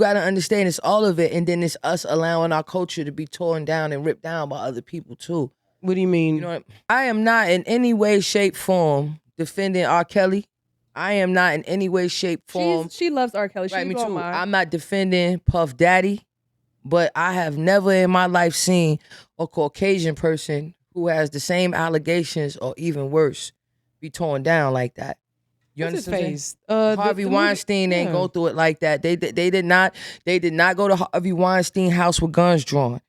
gotta understand it's all of it, and then it's us allowing our culture to be torn down and ripped down by other people too. What do you mean? You know what? I am not in any way, shape, form defending R. Kelly. I am not in any way, shape, form. She loves R. Kelly. Right, me She's too. mine. I'm not defending Puff Daddy, but I have never in my life seen a Caucasian person who has the same allegations or even worse be torn down like that. You What's his understand? face? Harvey Weinstein ain't go through it like that. They did not go to Harvey Weinstein house with guns drawn.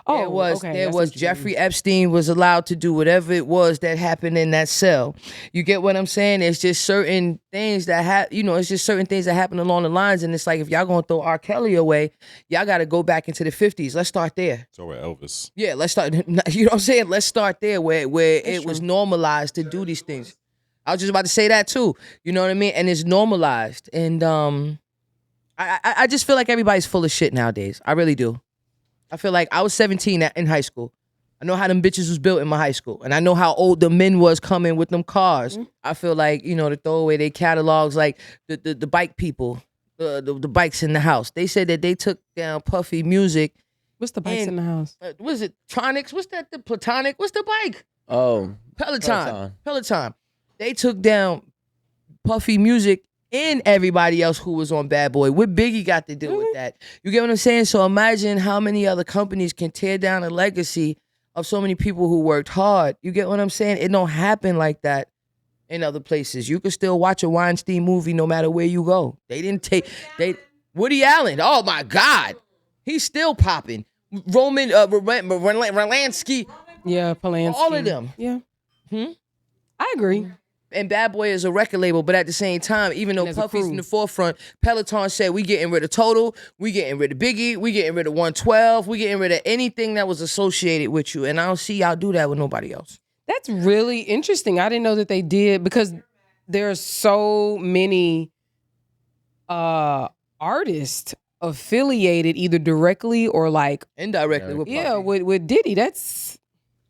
Oh, There was Jeffrey Epstein was allowed to do whatever it was that happened in that cell. You get what I'm saying? It's just certain things that it's just certain things that happen along the lines, and it's like if y'all gonna throw R. Kelly away, y'all got to go back into the 50s. Let's start there. So with Elvis. Yeah, let's start. You know what I'm saying? Let's start there where it was normalized to do these things. I was just about to say that too. You know what I mean? And it's normalized, and I just feel like everybody's full of shit nowadays. I really do. I feel like I was 17 in high school. I know how them bitches was built in my high school. And I know how old the men was coming with them cars. Mm-hmm. I feel like, to throw away their catalogs, like the bike people, the bikes in the house. They said that they took down Puffy Music. What's the bikes in the house? What is it? Tronics? What's that? The Platonic? What's the bike? Oh. Peloton. They took down Puffy Music and everybody else who was on Bad Boy. What Biggie got to deal with that? You get what I'm saying? So imagine how many other companies can tear down a legacy of so many people who worked hard. You get what I'm saying? It don't happen like that in other places. You can still watch a Weinstein movie no matter where you go. Woody Allen, oh my God. He's still popping. Roman Polanski. Yeah, Polanski. All of them. Yeah. I agree. And Bad Boy is a record label, but at the same time, even though Puffy's in the forefront, Peloton said we getting rid of Total, we getting rid of Biggie, we getting rid of 112, we getting rid of anything that was associated with you. And I don't see y'all do that with nobody else. That's really interesting. I didn't know that they did, because there are so many artists affiliated either directly or like indirectly with Puffy. Yeah, with Diddy. That's...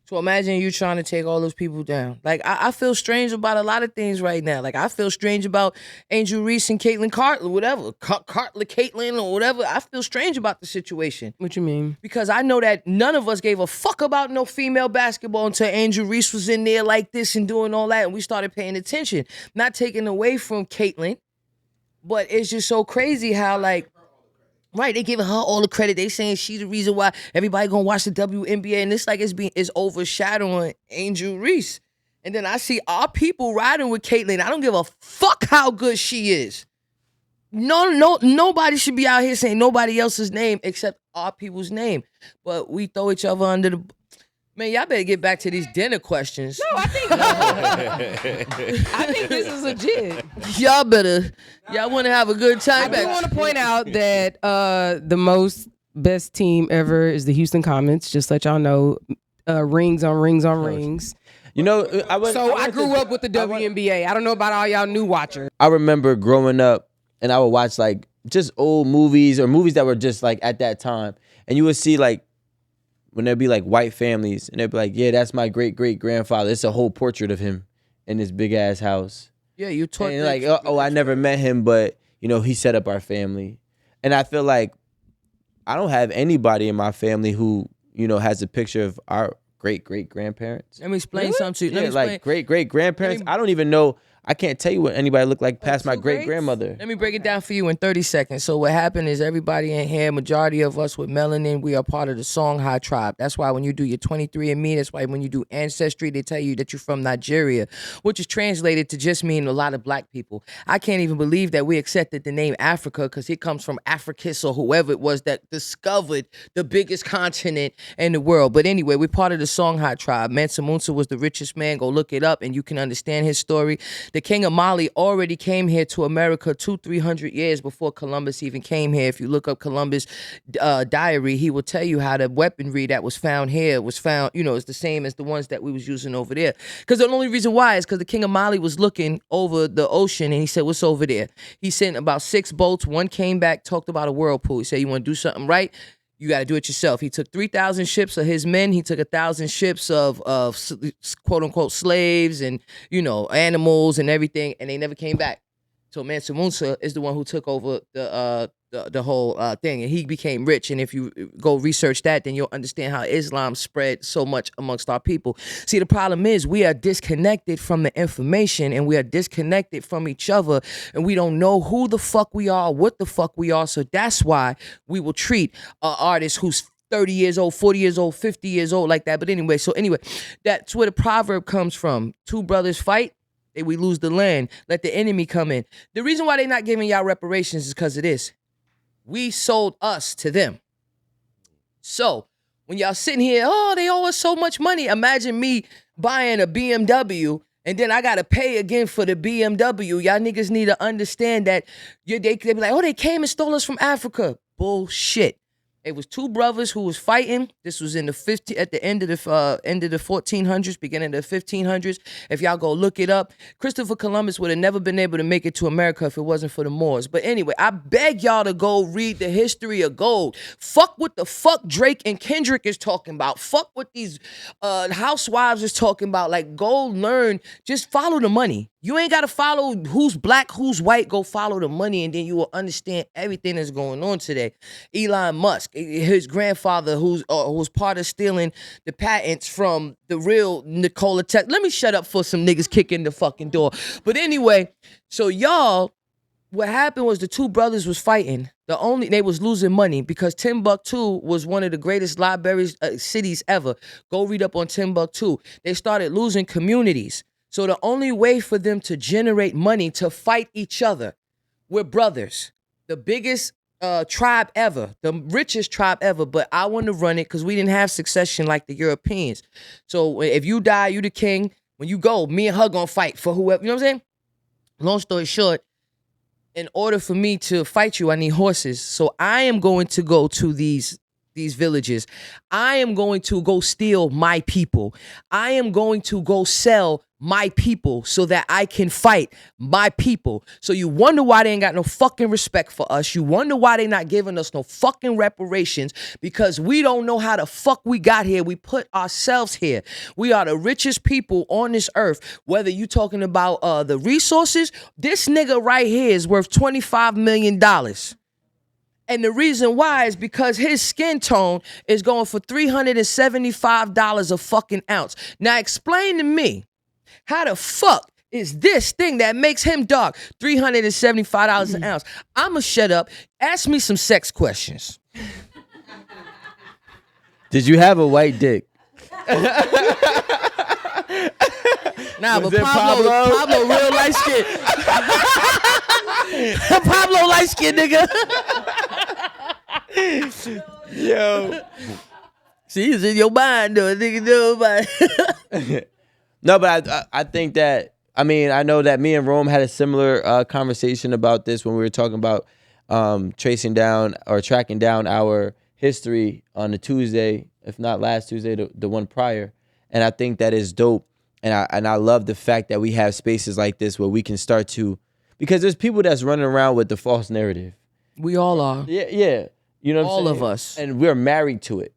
So imagine you trying to take all those people down. Like, I feel strange about a lot of things right now. Like, I feel strange about Angel Reese and Caitlyn Carter, whatever. Caitlyn or whatever. I feel strange about the situation. What you mean? Because I know that none of us gave a fuck about no female basketball until Angel Reese was in there like this and doing all that, and we started paying attention. Not taking away from Caitlyn, but it's just so crazy how, like, right, they giving her all the credit. They saying she's the reason why everybody gonna watch the WNBA, and it's like it's overshadowing Angel Reese. And then I see our people riding with Caitlyn. I don't give a fuck how good she is. Nobody should be out here saying nobody else's name except our people's name. But we throw each other under the... Man, y'all better get back to these dinner questions. No, I think this is legit. Y'all want to have a good time. I do want to point out that the best team ever is the Houston Comets. Just let y'all know, rings on rings on rings. You know, I grew up with the WNBA. I don't know about all y'all new watchers. I remember growing up, and I would watch like just old movies or movies that were just like at that time, and you would see like, when there'd be like white families, and they'd be like, yeah, that's my great-great-grandfather. It's a whole portrait of him in this big-ass house. Yeah, you talk. And like, I never met him, but, he set up our family. And I feel like I don't have anybody in my family who, has a picture of our great-great-grandparents. Let me explain something to you. Yeah, like great-great-grandparents. I don't even know. I can't tell you what anybody looked like past my great-grandmother. Let me break it down for you in 30 seconds. So what happened is everybody in here, majority of us with melanin, we are part of the Songhai tribe. That's why when you do your 23andMe, that's why when you do Ancestry, they tell you that you're from Nigeria, which is translated to just mean a lot of black people. I can't even believe that we accepted the name Africa because it comes from Africus or whoever it was that discovered the biggest continent in the world. But anyway, we're part of the Songhai tribe. Mansa Musa was the richest man. Go look it up and you can understand his story. The king of Mali already came here to America 200-300 years before Columbus even came here. If you look up Columbus' diary, he will tell you how the weaponry that was found here was found, it's the same as the ones that we was using over there. Because the only reason why is because the king of Mali was looking over the ocean and he said, what's over there? He sent about 6 boats. One came back, talked about a whirlpool. He said, you want to do something right? You got to do it yourself. He took 3,000 ships of his men. He took 1,000 ships of quote unquote slaves and, animals and everything. And they never came back. So Mansa Musa is the one who took over the whole thing, and he became rich. And if you go research that, then you'll understand how Islam spread so much amongst our people. See, the problem is we are disconnected from the information, and we are disconnected from each other, and we don't know who the fuck we are, what the fuck we are. So that's why we will treat an artist who's 30 years old, 40 years old, 50 years old like that. But anyway, that's where the proverb comes from. Two brothers fight, we lose the land. Let the enemy come in. The reason why they're not giving y'all reparations is because of this. We sold us to them. So when y'all sitting here, oh, they owe us so much money. Imagine me buying a BMW and then I got to pay again for the BMW. Y'all niggas need to understand that they be like, oh, they came and stole us from Africa. Bullshit. It was two brothers who was fighting. This was in the at the end of the 1400s, beginning of the 1500s. If y'all go look it up, Christopher Columbus would have never been able to make it to America if it wasn't for the Moors. But anyway, I beg y'all to go read the history of gold. Fuck what the fuck Drake and Kendrick is talking about. Fuck what these housewives is talking about. Like, go learn. Just follow the money. You ain't got to follow who's black, who's white. Go follow the money, and then you will understand everything that's going on today. Elon Musk, his grandfather, who's part of stealing the patents from the real Nikola Tesla. Let me shut up for some niggas kicking the fucking door. But anyway, so y'all, what happened was the two brothers was fighting. They was losing money because Timbuktu was one of the greatest libraries cities ever. Go read up on Timbuktu. They started losing communities. So the only way for them to generate money to fight each other, we're brothers. The biggest tribe ever, the richest tribe ever, but I want to run it because we didn't have succession like the Europeans. So if you die, you the king. When you go, me and her gonna fight for whoever, you know what I'm saying? Long story short, in order for me to fight you, I need horses. So I am going to go to these villages. I am going to go steal my people. I am going to go sell my people so that I can fight my people. So you wonder why they ain't got no fucking respect for us. You wonder why they not giving us no fucking reparations, because we don't know how the fuck we got here. We put ourselves here. We are the richest people on this earth. Whether you talking about the resources, this nigga right here is worth $25 million. And the reason why is because his skin tone is going for $375 a fucking ounce. Now explain to me, how the fuck is this thing that makes him dark $375 an ounce? I'ma shut up. Ask me some sex questions. Did you have a white dick? Nah, but Pablo real light skin. Pablo light skin, nigga. Yo. See, it's in your mind, though. Nigga, nobody. No, but I think that, I mean, I know that me and Rome had a similar conversation about this when we were talking about tracking down our history on the Tuesday, if not last Tuesday, the one prior. And I think that is dope. And I love the fact that we have spaces like this where we can start to, because there's people that's running around with the false narrative. We all are. Yeah. You know what I'm saying? All of us. And we're married to it.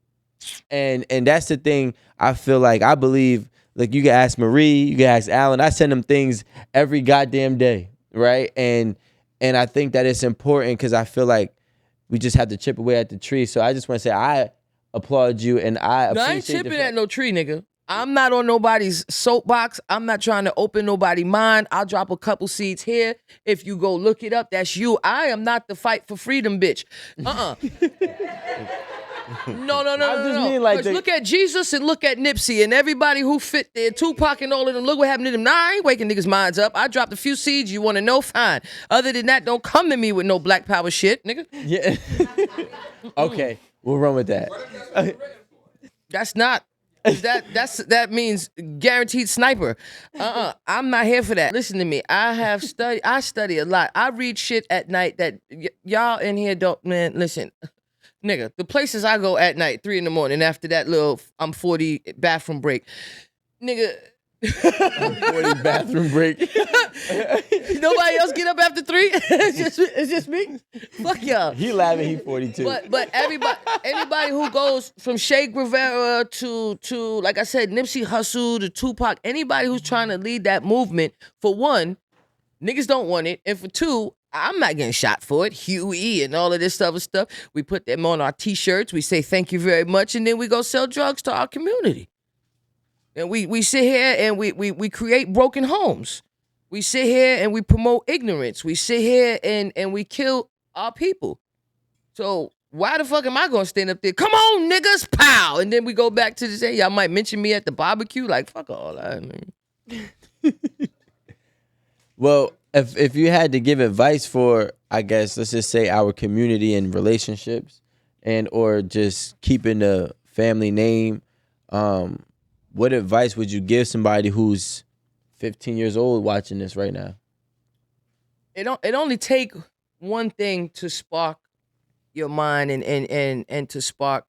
And that's the thing. I feel like, I believe, like, you can ask Marie, you can ask Alan. I send them things every goddamn day, right? And I think that it's important because I feel like we just have to chip away at the tree. So I just want to say I applaud you, and I appreciate. No, I ain't chipping at no tree, nigga. I'm not on nobody's soapbox. I'm not trying to open nobody's mind. I'll drop a couple seeds here. If you go look it up, that's you. I am not the fight for freedom, bitch. No. mean, like, look at Jesus and look at Nipsey and everybody who fit there, Tupac and all of them. Look what happened to them. Nah, I ain't waking niggas' minds up. I dropped a few seeds. You want to know? Fine. Other than that, don't come to me with no black power shit, nigga. Yeah. Okay, we'll run with that. That's not. That means guaranteed sniper. I'm not here for that. Listen to me. I study a lot. I read shit at night that y'all in here don't, man, listen. Nigga, the places I go at night, 3 a.m. after that little I'm 40 bathroom break. Nigga. 40 bathroom break. Nobody else get up after 3? It's just me. Fuck y'all. He laughing, he 42. But anybody who goes from Che Guevara to like I said, Nipsey Hussle to Tupac, anybody who's trying to lead that movement, for one, Niggas don't want it. And for two, I'm not getting shot for it. Huey and all of this other stuff. We put them on our t-shirts. We say thank you very much. And then we go sell drugs to our community. And we sit here and we create broken homes. We sit here and we promote ignorance. We sit here and we kill our people. So why the fuck am I gonna stand up there? Come on, niggas, pow! And then we go back to the say, y'all might mention me at the barbecue. Like, fuck all that, man. Well, if you had to give advice for, I guess, let's just say our community and relationships, and or just keeping the family name, what advice would you give somebody who's 15 years old watching this right now? It only take one thing to spark your mind and to spark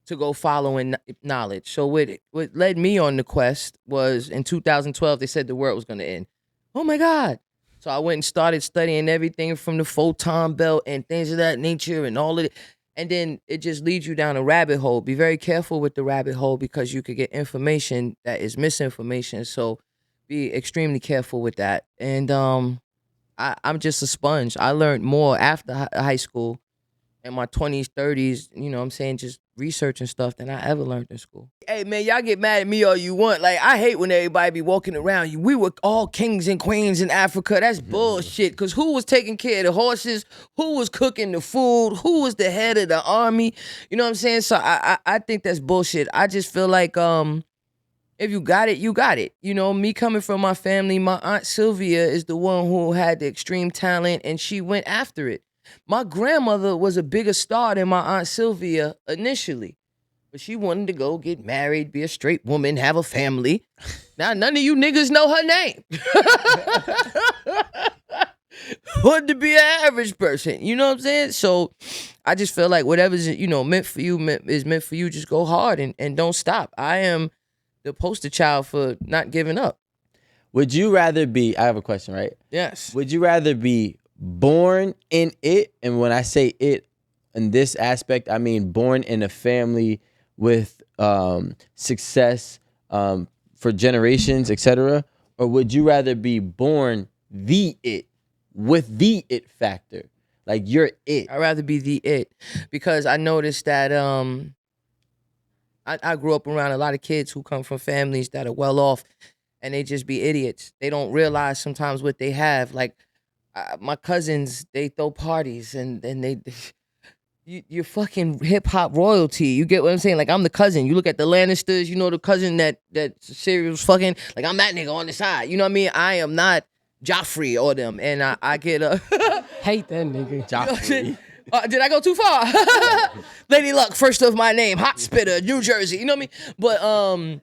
to go following knowledge. So what led me on the quest was in 2012 they said the world was gonna end. Oh my God. So I went and started studying everything from the photon belt and things of that nature and all of it. And then it just leads you down a rabbit hole. Be very careful with the rabbit hole because you could get information that is misinformation. So be extremely careful with that. And I'm just a sponge. I learned more after high school in my 20s, 30s, you know what I'm saying, just researching stuff than I ever learned in school. Hey, man, y'all get mad at me all you want. Like, I hate when everybody be walking around. We were all kings and queens in Africa. That's bullshit. Because who was taking care of the horses? Who was cooking the food? Who was the head of the army? You know what I'm saying? So I think that's bullshit. I just feel like if you got it, you got it. You know, me coming from my family, my Aunt Sylvia is the one who had the extreme talent, and she went after it. My grandmother was a bigger star than my Aunt Sylvia initially. But she wanted to go get married, be a straight woman, have a family. Now, none of you niggas know her name. Wanted to be an average person. You know what I'm saying? So I just feel like whatever's, meant for you is meant for you. Just go hard and don't stop. I am the poster child for not giving up. Would you rather be, I have a question, right? Yes. Would you rather be born in it? And when I say it in this aspect, I mean born in a family with success for generations, etc. Or would you rather be born the it with the it factor? Like you're it. I'd rather be the it because I noticed that I grew up around a lot of kids who come from families that are well off and they just be idiots. They don't realize sometimes what they have. Like my cousins, they throw parties and they you're fucking hip hop royalty. You get what I'm saying? Like I'm the cousin. You look at the Lannisters, you know the cousin that Sirius fucking, like I'm that nigga on the side. You know what I mean? I am not Joffrey or them. And I get a Hate that nigga. Joffrey. did I go too far? Lady Luck, first of my name, Hot Spitter, New Jersey. You know what I mean? But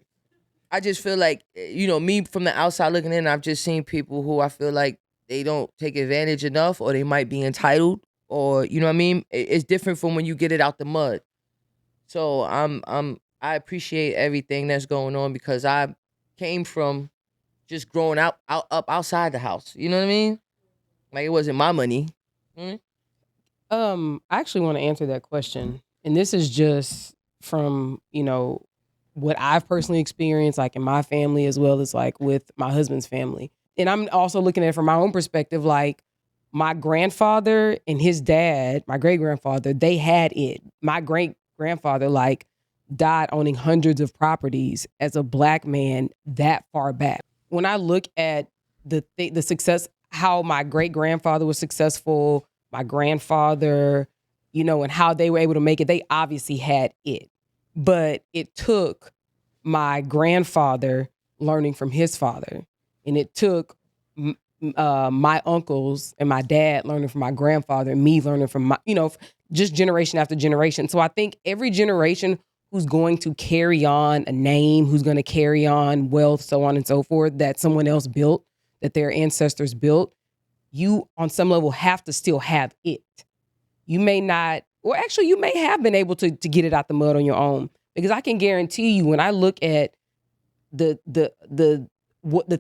I just feel like, me from the outside looking in, I've just seen people who I feel like they don't take advantage enough or they might be entitled or, you know what I mean? It's different from when you get it out the mud. So I appreciate everything that's going on because I came from just growing up outside the house. You know what I mean? Like it wasn't my money. Mm-hmm. I actually want to answer that question. And this is just from, what I've personally experienced, like in my family, as well as like with my husband's family. And I'm also looking at it from my own perspective, like my grandfather and his dad, my great-grandfather, they had it. My great-grandfather, like, died owning hundreds of properties as a black man that far back. When I look at the success, how my great-grandfather was successful, my grandfather, and how they were able to make it, they obviously had it. But it took my grandfather learning from his father. And it took my uncles and my dad learning from my grandfather and me learning from my, just generation after generation. So I think every generation who's going to carry on a name, who's going to carry on wealth, so on and so forth, that someone else built, that their ancestors built, you on some level have to still have it. You may not, or actually you may have been able to get it out the mud on your own. Because I can guarantee you when I look at the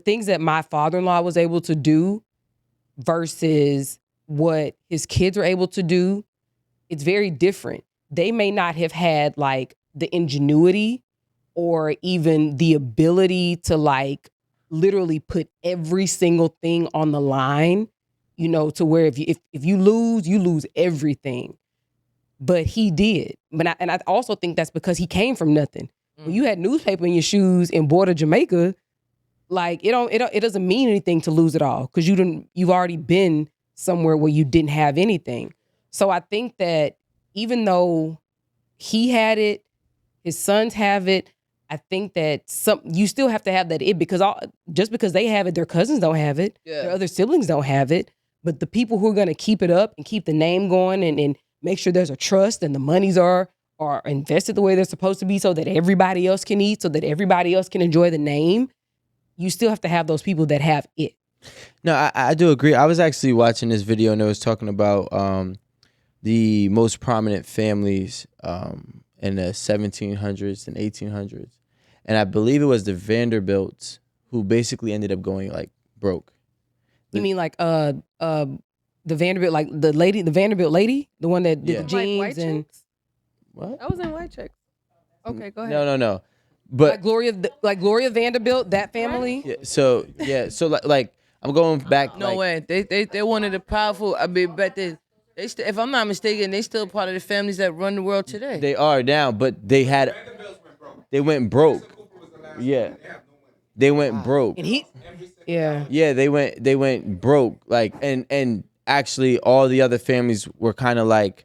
things that my father-in-law was able to do versus what his kids were able to do, it's very different. They may not have had like the ingenuity or even the ability to like literally put every single thing on the line, you know, to where if you lose, you lose everything. But he did. And I also think that's because he came from nothing. When you had newspaper in your shoes in border Jamaica, like it doesn't mean anything to lose it all because you've already been somewhere where you didn't have anything. So I think that even though he had it, his sons have it, I think that you still have to have that it because just because they have it, their cousins don't have it, their other siblings don't have it. But the people who are going to keep it up and keep the name going and make sure there's a trust and the monies are invested the way they're supposed to be so that everybody else can eat, so that everybody else can enjoy the name, you still have to have those people that have it. No, I do agree. I was actually watching this video and it was talking about the most prominent families in the 1700s and 1800s. And I believe it was the Vanderbilts who basically ended up going like broke. You mean like the Vanderbilt, like the Vanderbilt lady, the one that did the jeans White and chicks? What? That was in White Chicks. Okay, go ahead. No. But like Gloria Vanderbilt, that family. yeah, so like I'm going back. No way. They one of the powerful. I mean, but they if I'm not mistaken, they still part of the families that run the world today. They are now, but they went broke. Yeah, they went broke. And Yeah, they went broke. Like and actually, all the other families were kind of like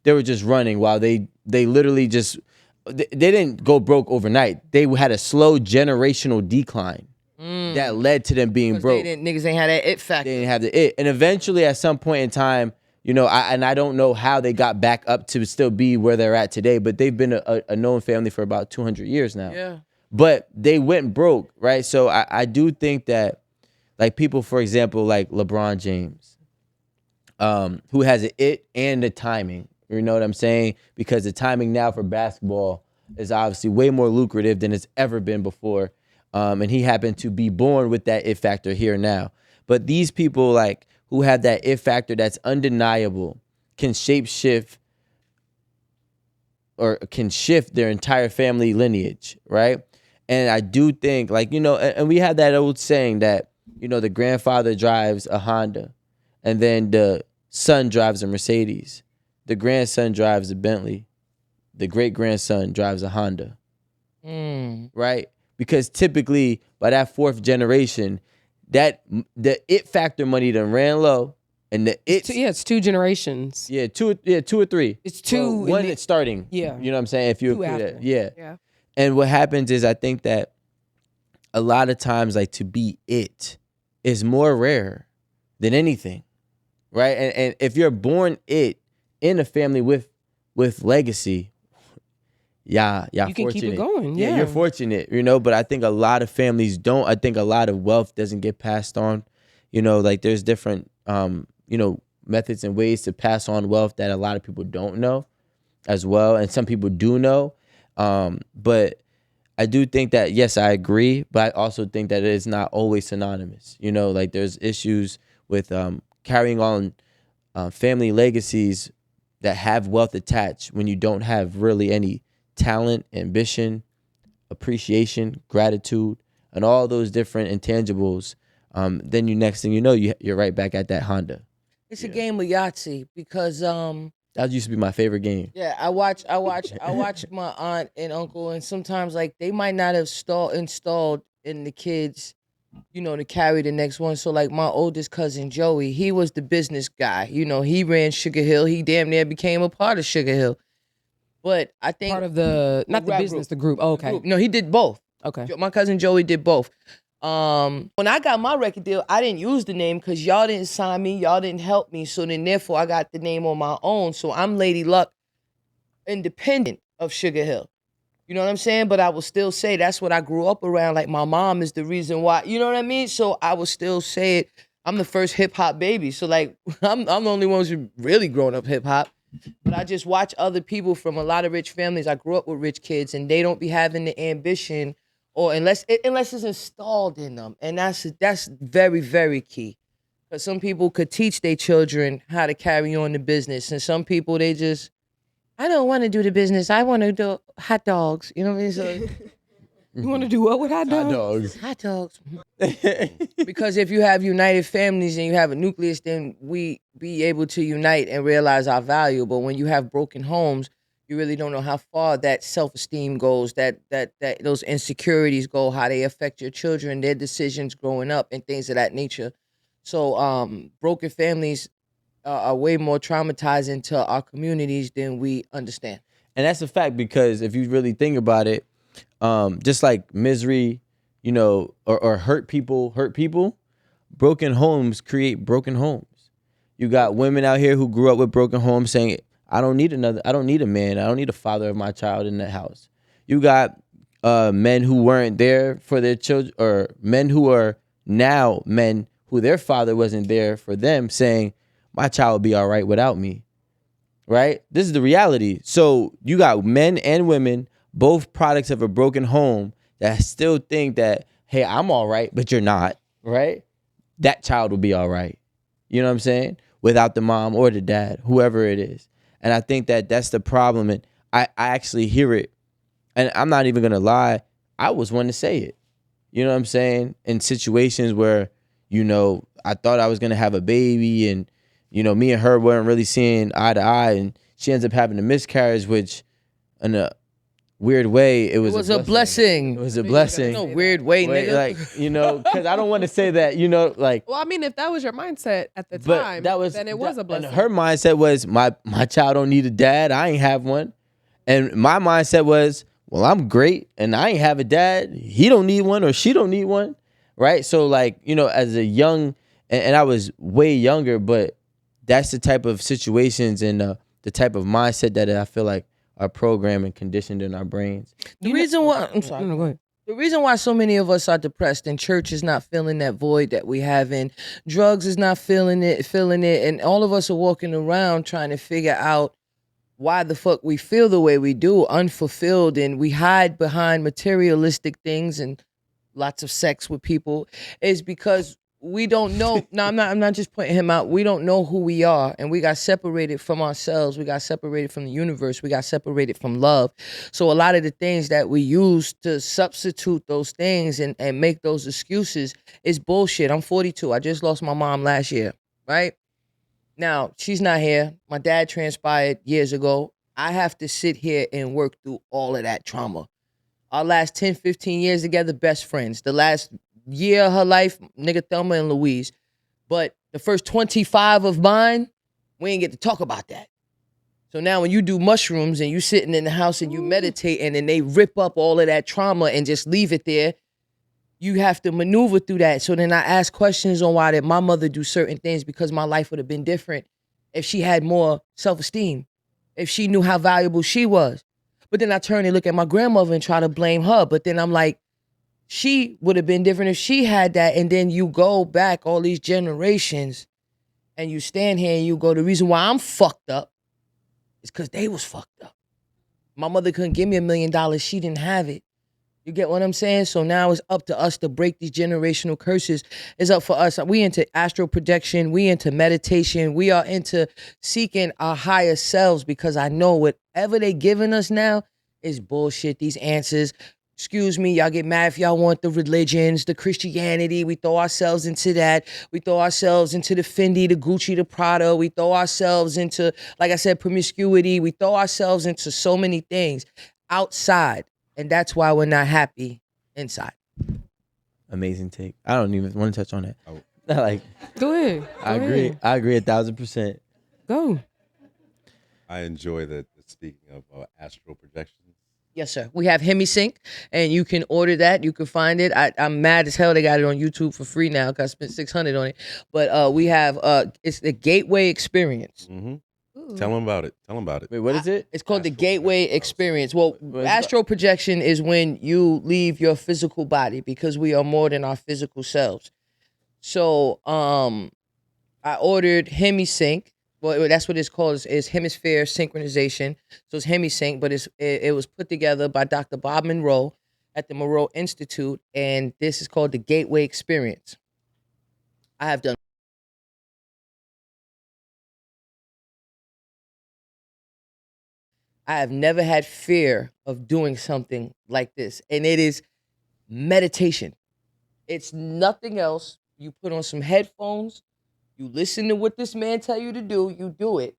they were just running while they literally just they didn't go broke overnight. They had a slow generational decline that led to them being broke. Niggas ain't had that it factor. They didn't have the it, and eventually, at some point in time, you know, I don't know how they got back up to still be where they're at today, but they've been a known family for about 200 years now. Yeah. But they went broke, right? So I do think that, like people, for example, like LeBron James, who has an it and the timing. You know what I'm saying? Because the timing now for basketball is obviously way more lucrative than it's ever been before. And he happened to be born with that it factor here now. But these people like who have that it factor that's undeniable can shapeshift or can shift their entire family lineage, right? And I do think like, you know, and we have that old saying that, you know, the grandfather drives a Honda and then the son drives a Mercedes. The grandson drives a Bentley. The great-grandson drives a Honda. Right? Because typically, by that fourth generation, the it factor money done ran low. And it's two generations. Yeah, two or three. It's two. Well, one it's starting. Yeah. You know what I'm saying? If you Two agree after. that. Yeah. Yeah. And what happens is I think that a lot of times like to be it is more rare than anything. Right? And if you're born it in a family with legacy, you can fortunate. keep it going. Yeah. You're fortunate, you know, but I think a lot of families don't. I think a lot of wealth doesn't get passed on. You know, like there's different you know, methods and ways to pass on wealth that a lot of people don't know as well. And some people do know. But I do think that, yes, I agree, but I also think that it is not always synonymous. You know, like there's issues with carrying on family legacies that have wealth attached when you don't have really any talent, ambition, appreciation, gratitude, and all those different intangibles. Then next thing you know, you're right back at that Honda. It's a game of Yahtzee because That used to be my favorite game. yeah, I watch my aunt and uncle, and sometimes like they might not have installed in the kids, you know, to carry the next one. So like my oldest cousin Joey, he was the business guy. You know, he ran Sugar Hill. He damn near became a part of Sugar Hill. But I think Part of the not the rap business, group. the group. Oh, okay. No, he did both. Okay. My cousin Joey did both. When I got my record deal, I didn't use the name because y'all didn't sign me, y'all didn't help me. So then therefore I got the name on my own. So I'm Lady Luck, independent of Sugar Hill. You know what I'm saying? But I will still say that's what I grew up around. Like my mom is the reason why, you know what I mean? So I will still say it. I'm the first hip hop baby. So like I'm the only one who's really grown up hip hop. But I just watch other people from a lot of rich families. I grew up with rich kids and they don't be having the ambition or unless it's installed in them. And that's very, very key. Because some people could teach their children how to carry on the business. And some people, they just, I don't want to do the business. I want to do hot dogs. You know what I mean? So You want to do what with hot dogs? Hot dogs. Because if you have united families and you have a nucleus, then we be able to unite and realize our value. But when you have broken homes, you really don't know how far that self-esteem goes, that those insecurities go, how they affect your children, their decisions growing up, and things of that nature. So, broken families are way more traumatizing to our communities than we understand. And that's a fact, because if you really think about it, just like misery, or hurt people, broken homes create broken homes. You got women out here who grew up with broken homes saying, I don't need a man, I don't need a father of my child in the house. You got men who weren't there for their children, or men who are now men who their father wasn't there for them, saying, my child will be all right without me. Right? This is the reality. So you got men and women, both products of a broken home, that still think that, hey, I'm all right, but you're not, right? That child will be all right. You know what I'm saying? Without the mom or the dad, whoever it is. And I think that that's the problem. And I actually hear it. And I'm not even going to lie. I was one to say it. You know what I'm saying? In situations where, I thought I was going to have a baby, and, me and her weren't really seeing eye to eye, and she ends up having a miscarriage, which in a weird way, it was a blessing. It was a blessing. No weird way, nigga. Like, because I don't want to say that, like. Well, I mean, if that was your mindset at the But time, then it was a blessing. And her mindset was, my child don't need a dad. I ain't have one. And my mindset was, well, I'm great, and I ain't have a dad. He don't need one, or she don't need one, right? So, like, as a young, and I was way younger, but that's the type of situations and the type of mindset that I feel like are programmed and conditioned in our brains. The reason why, I'm sorry. No, go ahead. The reason why so many of us are depressed, and church is not filling that void that we have, and drugs is not filling it, and all of us are walking around trying to figure out why the fuck we feel the way we do, unfulfilled, and we hide behind materialistic things and lots of sex with people, is because we don't know. No, I'm not just pointing him out. We don't know who we are, and we got separated from ourselves. We got separated from the universe. We got separated from love. So a lot of the things that we use to substitute those things and make those excuses is bullshit. I'm 42. I just lost my mom last year, right? Now, she's not here. My dad transpired years ago. I have to sit here and work through all of that trauma. Our last 10, 15 years together, best friends. The last year of her life, nigga, Thelma and Louise. But the first 25 of mine, we ain't get to talk about that. So now when you do mushrooms and you sitting in the house and you meditate, and then they rip up all of that trauma and just leave it there, you have to maneuver through that. So then I ask questions on why did my mother do certain things, because my life would have been different if she had more self-esteem, if she knew how valuable she was. But then I turn and look at my grandmother and try to blame her. But then I'm like, she would have been different if she had that. And then you go back all these generations and you stand here and you go, the reason why I'm fucked up is because they was fucked up. My mother couldn't give me $1 million. She didn't have it. You get what I'm saying? So now it's up to us to break these generational curses. It's up for us. We into astral projection. We into meditation. We are into seeking our higher selves, because I know whatever they giving us now is bullshit. These answers. Excuse me, y'all get mad if y'all want the religions, the Christianity. We throw ourselves into that. We throw ourselves into the Fendi, the Gucci, the Prada. We throw ourselves into, like I said, promiscuity. We throw ourselves into so many things outside. And that's why we're not happy inside. Amazing take. I don't even want to touch on that. Like, Go ahead. I agree. I agree 1,000%. Go. I enjoy the speaking of astral projections. Yes, sir. We have HemiSync, and you can order that. You can find it. I'm mad as hell they got it on YouTube for free now, because I spent $600 on it. But we have it's the Gateway Experience. Mm-hmm. Tell them about it. Tell them about it. Wait, what is it? It's called the Astral Gateway projection. Experience. Well, astral projection is when you leave your physical body, because we are more than our physical selves. So I ordered HemiSync. Well, that's what it's called. Is hemisphere synchronization. So it's HemiSync, but it was put together by Dr. Bob Monroe at the Monroe Institute, and this is called the Gateway Experience. I have done. I have never had fear of doing something like this, and it is meditation. It's nothing else. You put on some headphones, you listen to what this man tell you to do, you do it.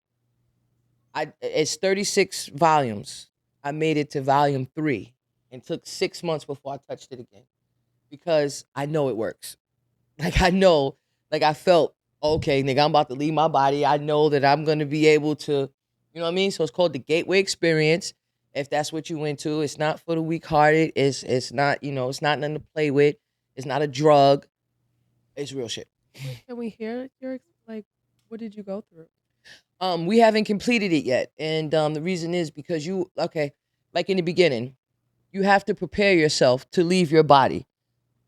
It's 36 volumes. I made it to volume 3 and took 6 months before I touched it again because I know it works. Like I know, like I felt, okay, nigga, I'm about to leave my body. I know that I'm gonna be able to, you know what I mean? So it's called the Gateway Experience. If that's what you into, it's not for the weak-hearted. It's not, it's not nothing to play with. It's not a drug. It's real shit. Can we hear your like? What did you go through? We haven't completed it yet, and the reason is because like in the beginning, you have to prepare yourself to leave your body.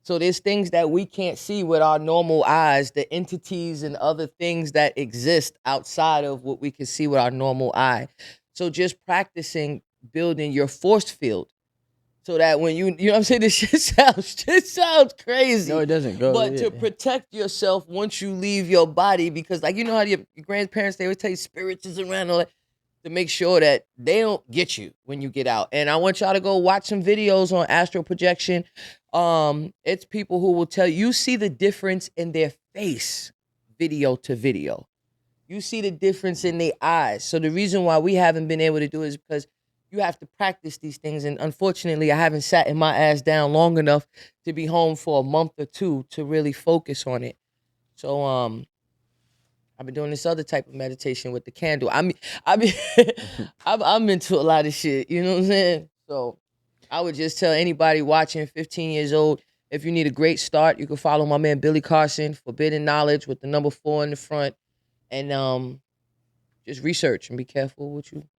So there's things that we can't see with our normal eyes, the entities and other things that exist outside of what we can see with our normal eye. So just practicing building your force field so that when you know what I'm saying, this shit sounds crazy. No, it doesn't go. But to protect yourself once you leave your body, because like how your grandparents, they always tell you spirits is around, all that, to make sure that they don't get you when you get out. And I want y'all to go watch some videos on astral projection. It's people who will tell you see the difference in their face, video to video. You see the difference in their eyes. So the reason why we haven't been able to do it is because you have to practice these things. And unfortunately, I haven't sat in my ass down long enough to be home for a month or two to really focus on it. So I've been doing this other type of meditation with the candle. I'm into a lot of shit. You know what I'm saying? So I would just tell anybody watching, 15 years old, if you need a great start, you can follow my man Billy Carson, Forbidden Knowledge with the number 4 in the front, and just research and be careful what you